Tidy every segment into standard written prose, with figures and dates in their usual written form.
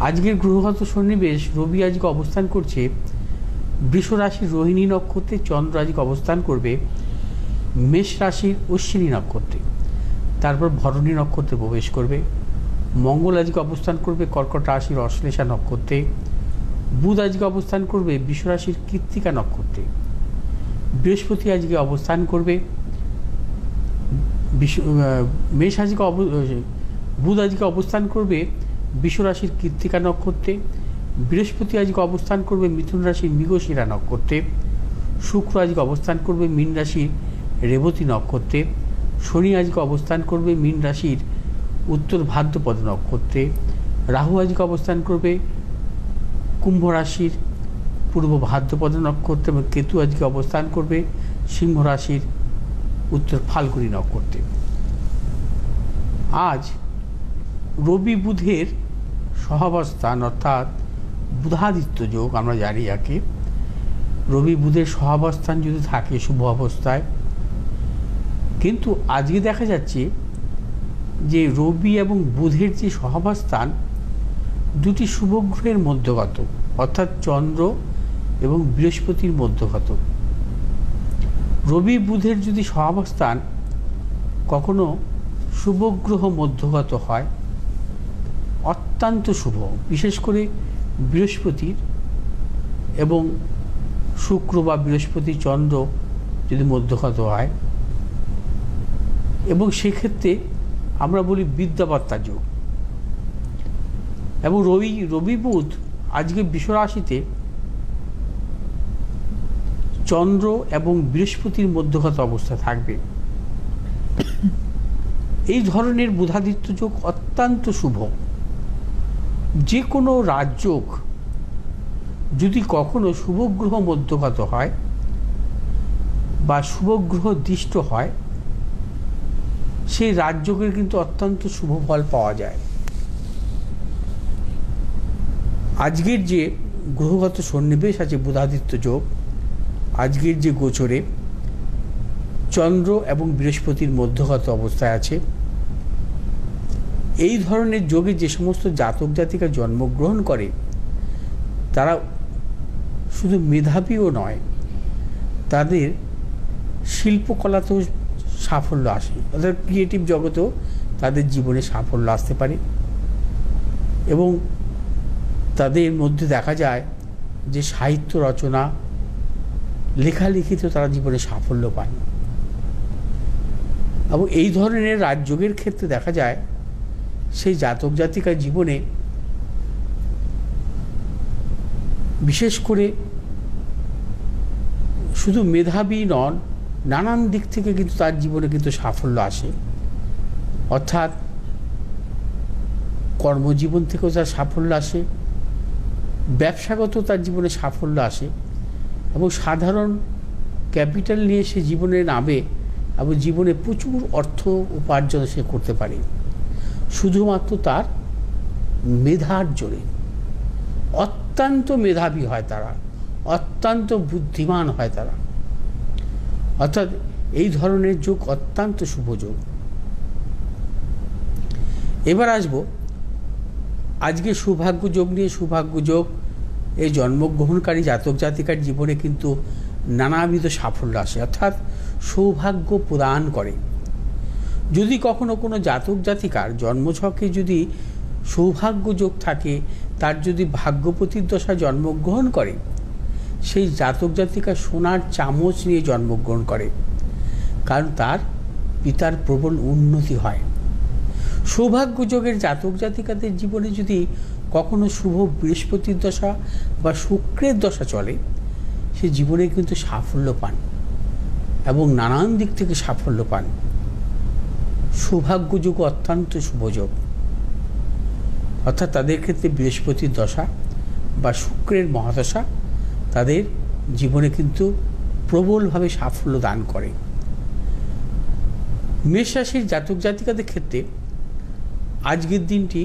আজকের গ্রহগত সন্নিবেশ, রবি আজকে অবস্থান করছে বৃষ রাশির রোহিণী নক্ষত্রে, চন্দ্র আজকে অবস্থান করবে মেষ রাশির অশ্বিনী নক্ষত্রে, তারপর ভরণী নক্ষত্রে প্রবেশ করবে। মঙ্গল আজকে অবস্থান করবে কর্কট রাশির অশ্লেষা নক্ষত্রে, বুধ আজকে অবস্থান করবে বৃষ রাশির কৃত্তিকা নক্ষত্রে, বৃহস্পতি আজকে অবস্থান করবে মেষ আজকে বুধ আজকে অবস্থান করবে বৃষ রাশির কৃত্তিকা নক্ষত্রে, বৃহস্পতি আজকে অবস্থান করবে মিথুন রাশির মৃগশিরা নক্ষত্রে, শুক্র আজকে অবস্থান করবে মীন রাশির রেবতী নক্ষত্রে, শনি আজকে অবস্থান করবে মীন রাশির উত্তর ভাদ্রপদ নক্ষত্রে, রাহু আজকে অবস্থান করবে কুম্ভ রাশির পূর্ব ভাদ্রপদ নক্ষত্রে, এবং কেতু আজকে অবস্থান করবে সিংহ রাশির উত্তর ফাল্গুনী নক্ষত্রে। আজ রবি বুধের সহাবস্থান, অর্থাৎ বুধাদিত্য যোগ আমরা জানি যাকে, রবি বুধের সহাবস্থান যদি থাকে শুভ অবস্থায়, কিন্তু আজকে দেখা যাচ্ছে যে রবি এবং বুধের যে সহাবস্থান দুটি শুভগ্রহের মধ্যগত, অর্থাৎ চন্দ্র এবং বৃহস্পতির মধ্যগত। রবি বুধের যদি সহাবস্থান কখনো শুভগ্রহ মধ্যগত হয়, অত্যন্ত শুভ, বিশেষ করে বৃহস্পতির এবং শুক্র বা বৃহস্পতি চন্দ্র যদি মধ্যগত হয়, এবং সেক্ষেত্রে আমরা বলি বিদ্যাবার্তা যোগ। এবং রবি বুধ আজকে বৃষ রাশিতে চন্দ্র এবং বৃহস্পতির মধ্যগত অবস্থা থাকবে। এই ধরনের বুধাদিত্য যোগ অত্যন্ত শুভ। যে কোনো রাজযোগ যদি কখনো শুভগ্রহ মধ্যগত হয় বা শুভগ্রহ দৃষ্ট হয়, সেই রাজযোগের কিন্তু অত্যন্ত শুভ ফল পাওয়া যায়। আজকের যে গ্রহগত সন্নিবেশ আছে বুধাদিত্য যোগ, আজকের যে গোচরে চন্দ্র এবং বৃহস্পতির মধ্যগত অবস্থায় আছে, এই ধরনের যোগে যে সমস্ত জাতক জাতিকা জন্মগ্রহণ করে তারা শুধু মেধাবীও নয়, তাদের শিল্পকলাতেও সাফল্য আসে, অর্থাৎ ক্রিয়েটিভ জগতেও তাদের জীবনে সাফল্য আসতে পারে। এবং তাদের মধ্যে দেখা যায় যে সাহিত্য রচনা, লেখালেখিতে তারা জীবনে সাফল্য পান। এবং এই ধরনের রাজযোগের ক্ষেত্রে দেখা যায় সেই জাতক জাতিকার জীবনে বিশেষ করে শুধু মেধাবী নন, নানান দিক থেকে কিন্তু তার জীবনে কিন্তু সাফল্য আসে। অর্থাৎ কর্মজীবন থেকেও তার সাফল্য আসে, ব্যবসাগত তার জীবনে সাফল্য আসে, এবং সাধারণ ক্যাপিটাল নিয়ে সে জীবনে নামে এবং জীবনে প্রচুর অর্থ উপার্জন সে করতে পারে শুধুমাত্র তার মেধার জোরে। অত্যন্ত মেধাবী হয় তারা, অত্যন্ত বুদ্ধিমান হয় তারা। অর্থাৎ এই ধরনের যোগ অত্যন্ত শুভ যোগ। এবার আসব আজকে সৌভাগ্য যোগ নিয়ে। সৌভাগ্য যোগ এই জন্মগ্রহণকারী জাতক জাতিকার জীবনে কিন্তু নানাবিধ সাফল্য আসে, অর্থাৎ সৌভাগ্য প্রদান করে। যদি কখনো কোনো জাতক জাতিকার জন্মছকে যদি সৌভাগ্য যোগ থাকে, তার যদি ভাগ্যপতির দশায় জন্মগ্রহণ করে, সেই জাতক জাতিকা সোনার চামচ নিয়ে জন্মগ্রহণ করে, কারণ তার পিতার প্রবল উন্নতি হয়। সৌভাগ্য যোগের জাতক জাতিকাদের জীবনে যদি কখনো শুভ বৃহস্পতির দশা বা শুক্রের দশা চলে, সে জীবনে কিন্তু সাফল্য পান এবং নানান দিক থেকে সাফল্য পান। সৌভাগ্য যোগ অত্যন্ত শুভ যোগ, অর্থাৎ তাদের ক্ষেত্রে বৃহস্পতির দশা বা শুক্রের মহাদশা তাদের জীবনে কিন্তু প্রবলভাবে সাফল্য দান করে। মেষ রাশির জাতক জাতিকাদের ক্ষেত্রে আজকের দিনটি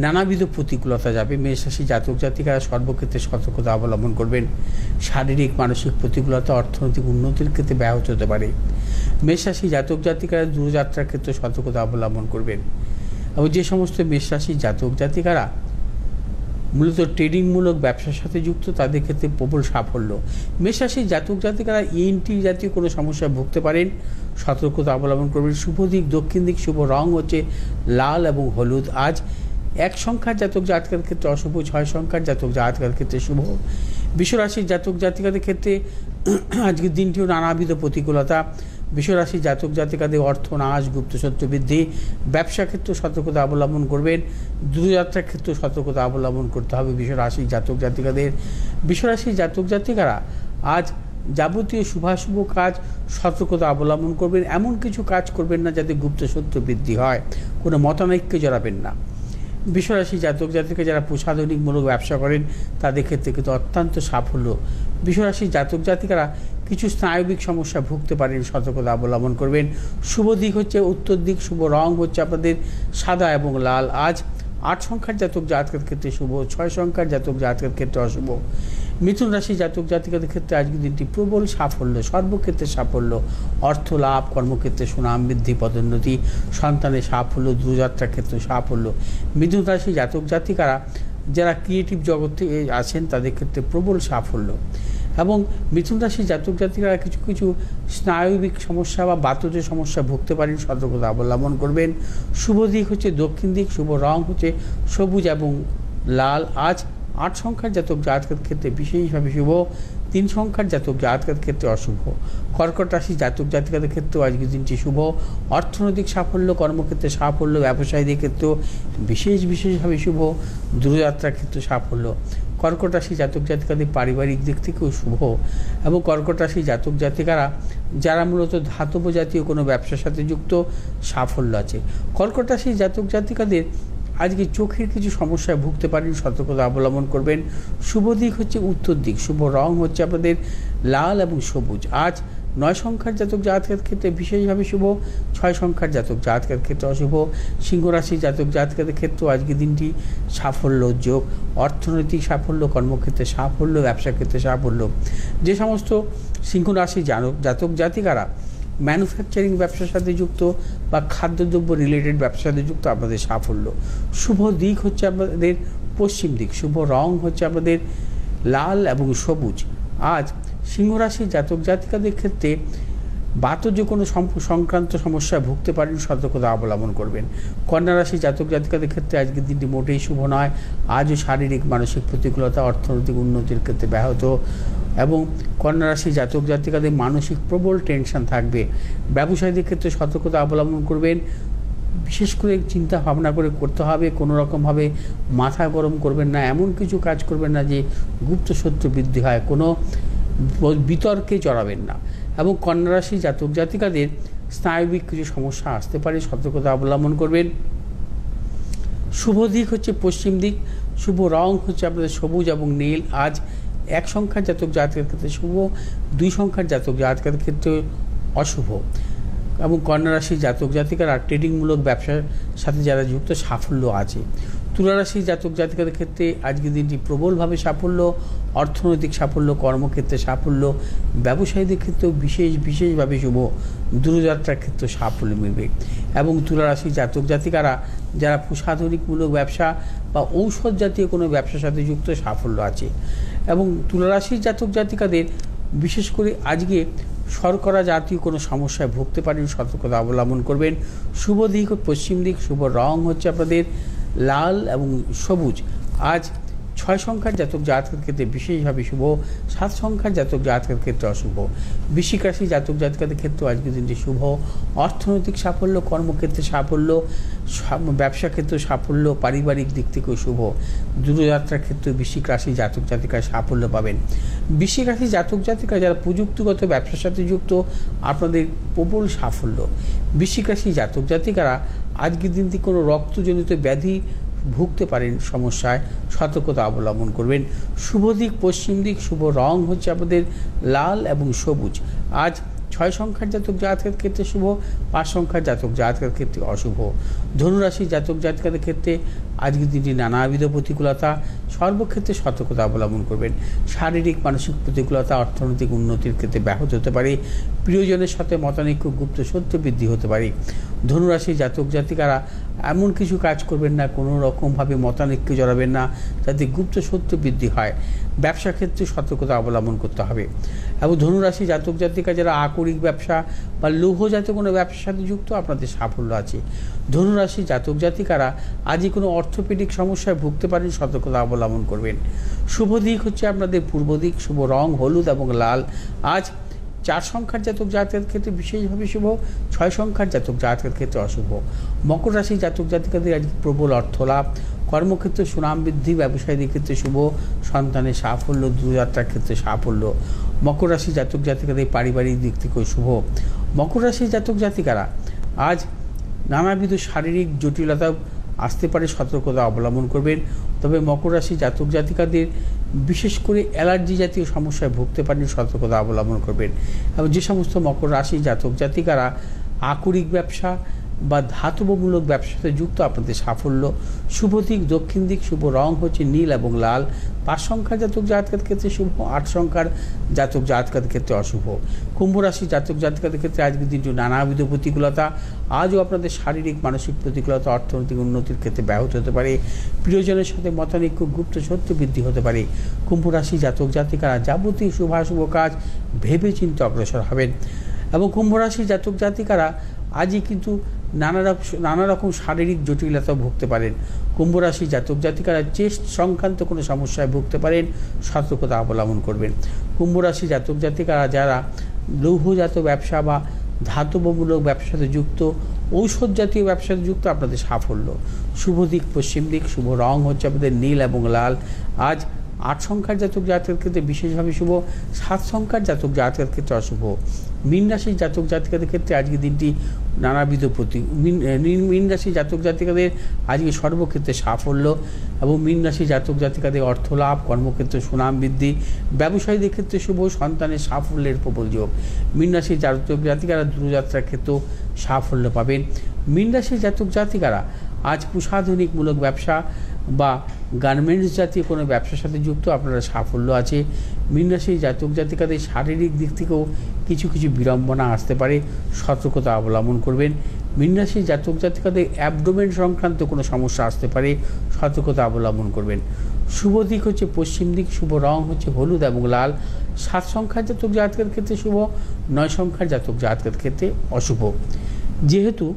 নানাবিধ প্রতিকূলতা যাবে। মেষ রাশির জাতক জাতিকারা সর্বক্ষেত্রে সতর্কতা অবলম্বন করবেন। শারীরিক মানসিক প্রতিকূলতা অর্থনৈতিক উন্নতির ক্ষেত্রে ব্যাহত হতে পারে। মেষ রাশির জাতক জাতিকারা দূরযাত্রার ক্ষেত্রে সতর্কতা অবলম্বন করবেন। এবং যে সমস্ত মেষ রাশির জাতক জাতিকারা মূলত ট্রেডিংমূলক ব্যবসার সাথে যুক্ত, তাদের ক্ষেত্রে প্রবল সাফল্য। মেষ রাশির জাতক জাতিকারা ইএনটি জাতীয় কোনো সমস্যায় ভুগতে পারেন, সতর্কতা অবলম্বন করবেন। শুভ দিক দক্ষিণ দিক, শুভ রং হচ্ছে লাল এবং হলুদ। আজ 1 সংখ্যার জাতক জাতিকার ক্ষেত্রে অশুভ, 6 সংখ্যার জাতক জাতিকার ক্ষেত্রে শুভ। বৃষরাশির জাতক জাতিকাদের ক্ষেত্রে আজকের দিনটিও নানাবিধ প্রতিকূলতা। বৃষরাশির জাতক জাতিকাদের অর্থ নাশ, গুপ্তশত্রু বৃদ্ধি। ব্যবসা ক্ষেত্রে সতর্কতা অবলম্বন করবেন। দূরযাত্রার ক্ষেত্রে সতর্কতা অবলম্বন করতে হবে বৃষরাশির জাতক জাতিকাদের। বৃষরাশির জাতক জাতিকারা আজ যাবতীয় শুভাশুভ কাজ সতর্কতা অবলম্বন করবেন। এমন কিছু কাজ করবেন না যাতে গুপ্তশত্রু বৃদ্ধি হয়, কোনো মতানৈক্যে জড়াবেন না। বৃষরাশি জাতক জাতিকা যারা প্রসাধনিকমূলক ব্যবসা করেন তাদের ক্ষেত্রে কিন্তু অত্যন্ত সাফল্য। বৃষরাশির জাতক জাতিকারা কিছু স্নায়বিক সমস্যা ভুগতে পারেন, সতর্কতা অবলম্বন করবেন। শুভ দিক হচ্ছে উত্তর দিক, শুভ রং হচ্ছে আপনাদের সাদা এবং লাল। আজ 8 সংখ্যার জাতক জাতকের ক্ষেত্রে শুভ, 6 সংখ্যার জাতক জাতকের ক্ষেত্রে অশুভ। মিথুন রাশি জাতক জাতিকাদের ক্ষেত্রে আজকের দিনটি প্রবল সাফল্য, সর্বক্ষেত্রে সাফল্য। অর্থ লাভ, কর্মক্ষেত্রে সুনাম বৃদ্ধি, পদোন্নতি, সন্তানের সাফল্য, দূরযাত্রার ক্ষেত্রে সাফল্য। মিথুন রাশি জাতক জাতিকারা যারা ক্রিয়েটিভ জগতে আছেন তাদের ক্ষেত্রে প্রবল সাফল্য। এবং মিথুন রাশি জাতক জাতিকারা কিছু কিছু স্নায়বিক সমস্যা বা বাতজ সমস্যা ভুগতে পারেন, সতর্কতা অবলম্বন করবেন। শুভ দিক হচ্ছে দক্ষিণ দিক, শুভ রং হচ্ছে সবুজ এবং লাল। আজ 8 সংখ্যার জাতক জাতকের ক্ষেত্রে বিশেষভাবে শুভ, 3 সংখ্যার জাতক জাতকের ক্ষেত্রে অশুভ। কর্কট রাশি জাতক জাতিকাদের ক্ষেত্রেও আজকের দিনটি শুভ। অর্থনৈতিক সাফল্য, কর্মক্ষেত্রে সাফল্য, ব্যবসায়ীদের ক্ষেত্রেও বিশেষভাবে শুভ। দূরযাত্রার ক্ষেত্রে সাফল্য। কর্কট রাশি জাতক জাতিকাদের পারিবারিক দিক থেকেও শুভ। এবং কর্কট রাশি জাতক জাতিকারা যারা মূলত ধাতব জাতীয় কোনো ব্যবসার সাথে যুক্ত, সাফল্য আছে। কর্কট রাশি জাতক জাতিকাদের আজকে চোখের কিছু সমস্যায় ভুগতে পারেন, সতর্কতা অবলম্বন করবেন। শুভ দিক হচ্ছে উত্তর দিক, শুভ রং হচ্ছে আপনাদের লাল এবং সবুজ। আজ 9 সংখ্যার জাতক জাতকের ক্ষেত্রে বিশেষভাবে শুভ, 6 সংখ্যার জাতক জাতকের ক্ষেত্রে অশুভ। সিংহ রাশির জাতক জাতকের ক্ষেত্রেও আজকের দিনটি সাফল্য যোগ, অর্থনৈতিক সাফল্য, কর্মক্ষেত্রে সাফল্য, ব্যবসা ক্ষেত্রে সাফল্য। যে সমস্ত সিংহ রাশির জাতক জাতিকারা ম্যানুফ্যাকচারিং ব্যবসার সাথে যুক্ত বা খাদ্যদ্রব্য রিলেটেড ব্যবসার সাথে যুক্ত, আপনাদের সাফল্য। শুভ দিক হচ্ছে আপনাদের পশ্চিম দিক, শুভ রং হচ্ছে আপনাদের লাল এবং সবুজ। আজ সিংহ রাশির জাতক জাতিকাদের ক্ষেত্রে বাতজ কোনো সংক্রান্ত সমস্যায় ভুগতে পারেন, সতর্কতা অবলম্বন করবেন। কন্যা রাশির জাতক জাতিকাদের ক্ষেত্রে আজকের দিনটি মোটেই শুভ নয়। আজও শারীরিক মানসিক প্রতিকূলতা, অর্থনৈতিক উন্নতির ক্ষেত্রে ব্যাহত। এবং কন্যা রাশির জাতক জাতিকাদের মানসিক প্রবল টেনশন থাকবে। ব্যবসায়ীদের ক্ষেত্রে সতর্কতা অবলম্বন করবেন। বিশেষ করে চিন্তা ভাবনা করে করতে হবে, কোনো রকমভাবে মাথা গরম করবেন না, এমন কিছু কাজ করবেন না যে গুপ্তশত্রু বৃদ্ধি হয়, কোনো বিতর্কে জড়াবেন না। এবং কন্যা রাশির জাতক জাতিকাদের স্নায়বিক কিছু সমস্যা আসতে পারে, সতর্কতা অবলম্বন করবেন। শুভ দিক হচ্ছে পশ্চিম দিক, শুভ রং হচ্ছে আপনাদের সবুজ এবং নীল। আজ 1 সংখ্যার জাতক জাতকের ক্ষেত্রে শুভ, 2 সংখ্যার জাতক জাতকের ক্ষেত্রে অশুভ। এবং কন্যা রাশির জাতক জাতিকারা ট্রেডিংমূলক ব্যবসার সাথে যারা যুক্ত, সাফল্য আছে। তুলা রাশির জাতক জাতিকাদের ক্ষেত্রে আজকের দিনটি প্রবলভাবে সাফল্য, অর্থনৈতিক সাফল্য, কর্মক্ষেত্রে সাফল্য, ব্যবসায়ীদের ক্ষেত্রেও বিশেষভাবে শুভ। দূরযাত্রার ক্ষেত্রে সাফল্য মিলবে। এবং তুলা রাশির জাতক জাতিকারা যারা প্রসাধনিকমূলক ব্যবসা বা ঔষধ জাতীয় কোনো ব্যবসার সাথে যুক্ত, সাফল্য আছে। এবং তুলা রাশির জাতক জাতিকাদের বিশেষ করে আজকে শর্করা জাতীয় কোনো সমস্যায় ভুগতে পারেন, সতর্কতা অবলম্বন করবেন। শুভ দিক পশ্চিম দিক, শুভ রং হচ্ছে আপনাদের লাল এবং সবুজ। আজ 6 সংখ্যার জাতক জাতকের ক্ষেত্রে বিশেষভাবে শুভ, 7 সংখ্যার জাতক জাতকের ক্ষেত্রে অশুভ। বৃশ্চিক রাশি জাতক জাতকের ক্ষেত্রে আজকের দিনটি শুভ। অর্থনৈতিক সাফল্য, কর্মক্ষেত্রে সাফল্য, ব্যবসা ক্ষেত্রে সাফল্য, পারিবারিক দিক থেকেও শুভ। দূরযাত্রার ক্ষেত্রে বৃশ্চিক রাশি জাতক জাতিকায় সাফল্য পাবেন। বৃশ্চিক রাশি জাতক জাতিকা যারা প্রযুক্তিগত ব্যবসার সাথে যুক্ত, আপনাদের প্রবল সাফল্য। বৃশ্চিক রাশি জাতক জাতিকারা আজকের দিনটি কোনো রক্তজনিত ব্যাধি ভুগতে পারেন, সমস্যায় সতর্কতা অবলম্বন করবেন। শুভ দিক পশ্চিম দিক, শুভ রং হচ্ছে আপনাদের লাল এবং সবুজ। আজ 6 সংখ্যার জাতক জাতকের ক্ষেত্রে শুভ, 5 সংখ্যার জাতক জাতকের ক্ষেত্রে অশুভ। ধনুরাশি জাতক জাতিকাদের ক্ষেত্রে আজকের দিনটি নানাবিধ প্রতিকূলতা, সর্বক্ষেত্রে সতর্কতা অবলম্বন করবেন। শারীরিক মানসিক প্রতিকূলতা অর্থনৈতিক উন্নতির ক্ষেত্রে ব্যাহত হতে পারে। প্রিয়জনের সাথে মতানৈক্য, গুপ্ত সত্য বৃদ্ধি হতে পারে। ধনুরাশি জাতক জাতিকারা এমন কিছু কাজ করবেন না, কোনো রকমভাবে মতানৈক্যে জড়াবেন না যাতে গুপ্ত সত্য বৃদ্ধি হয়। ব্যবসা ক্ষেত্রে সতর্কতা অবলম্বন করতে হবে। এবং ধনুরাশি জাতক জাতিকা যারা আকরিক ব্যবসা বা লৌহজাতীয় কোনো ব্যবসার সাথে যুক্ত, আপনাদের সাফল্য আছে। ধনুরাশি জাতক জাতিকারা আজই কোনো অর্থোপেডিক সমস্যায় ভুগতে পারেন, সতর্কতা অবলম্বন করবেন। শুভ দিক হচ্ছে আপনাদের পূর্ব দিক, শুভ রং হলুদ এবং লাল। আজ 4 সংখ্যার জাতক জাতকের ক্ষেত্রে বিশেষভাবে শুভ, 6 সংখ্যার জাতক জাতকের ক্ষেত্রে অশুভ। মকর রাশি জাতক জাতিকাদের আজকে প্রবল অর্থলাভ, কর্মক্ষেত্রে সুনাম বৃদ্ধি, ব্যবসায়ীদের ক্ষেত্রে শুভ, সন্তানের সাফল্য, দূরযাত্রার ক্ষেত্রে সাফল্য। মকর রাশি জাতক জাতিকাদের পারিবারিক দিক থেকেও শুভ। মকর রাশি জাতক জাতিকারা আজ নানাবিধ শারীরিক জটিলতা আসতে পারে, সতর্কতা অবলম্বন করবেন। তবে মকর রাশি জাতক জাতিকাদের বিশেষ করে অ্যালার্জি জাতীয় সমস্যায় ভুগতে পারেন, সতর্কতা অবলম্বন করবেন। এবং যে সমস্ত মকর রাশি জাতক জাতিকারা আকরিক ব্যবসা বা ধাতবমূলক ব্যবসার সাথে যুক্ত, আপনাদের সাফল্য। শুভ দিক দক্ষিণ দিক, শুভ রং হচ্ছে নীল এবং লাল। 5 সংখ্যার জাতক জাতকের ক্ষেত্রে শুভ, 8 সংখ্যার জাতক জাতকের ক্ষেত্রে অশুভ। কুম্ভ রাশি জাতক জাতিকাদের ক্ষেত্রে আজকের দিনটি নানাবিধ প্রতিকূলতা, আজও আপনাদের শারীরিক মানসিক প্রতিকূলতা অর্থনৈতিক উন্নতির ক্ষেত্রে ব্যাহত হতে পারে। প্রিয়জনের সাথে মতানৈক্য, গুপ্ত সত্য বৃদ্ধি হতে পারে। কুম্ভ রাশি জাতক জাতিকারা যাবতীয় শুভাশুভ কাজ ভেবে চিন্তে অগ্রসর হবেন। এবং কুম্ভ রাশি জাতক জাতিকারা আজই কিন্তু নানা রকম শারীরিক জটিলতা ভুগতে পারেন। কুম্ভ রাশি জাতক জাতিকারা চেস্ট সংক্রান্ত কোনো সমস্যায় ভুগতে পারেন, সতর্কতা অবলম্বন করবেন। কুম্ভ রাশি জাতক জাতিকারা যারা লৌহজাত ব্যবসা বা ধাতবমূলক ব্যবসার সাথে যুক্ত, ঔষধ জাতীয় ব্যবসার সাথে যুক্ত, আপনাদের সাফল্য। শুভ দিক পশ্চিম দিক, শুভ রং হচ্ছে আপনাদের নীল এবং লাল। আজ 8 সংখ্যার জাতক জাতকের ক্ষেত্রে বিশেষভাবে শুভ, 7 সংখ্যার জাতক জাতকের ক্ষেত্রে অশুভ। মীন রাশির জাতক জাতিকাদের ক্ষেত্রে আজকের দিনটি নানাবিধ মীন রাশি জাতক জাতিকাদের আজকে সর্বক্ষেত্রে সাফল্য। এবং মীন রাশি জাতক জাতিকাদের অর্থলাভ, কর্মক্ষেত্রে সুনাম বৃদ্ধি, ব্যবসায়ীদের ক্ষেত্রে শুভ, সন্তানের সাফল্যের প্রবল যোগ। মীন রাশির জাতক জাতিকারা দূরযাত্রার ক্ষেত্রেও সাফল্য পাবেন। মীন রাশির জাতক জাতিকারা আজ প্রসাধনিকমূলক ব্যবসা বা গার্মেন্টস জাতীয় কোনো ব্যবসার সাথে যুক্ত, আপনারা সাফল্য আছে। মীন রাশির জাতক জাতিকাদের শারীরিক দিক থেকেও কিছু কিছু বিড়ম্বনা আসতে পারে, সতর্কতা অবলম্বন করবেন। মীন রাশির জাতক জাতিকাদের অ্যাবডোমেন সংক্রান্ত কোনো সমস্যা আসতে পারে, সতর্কতা অবলম্বন করবেন। শুভ দিক হচ্ছে পশ্চিম দিক, শুভ রং হচ্ছে হলুদ এবং লাল। 7 সংখ্যার জাতক জাতকের ক্ষেত্রে শুভ, 9 সংখ্যার জাতক জাতকের ক্ষেত্রে অশুভ। যেহেতু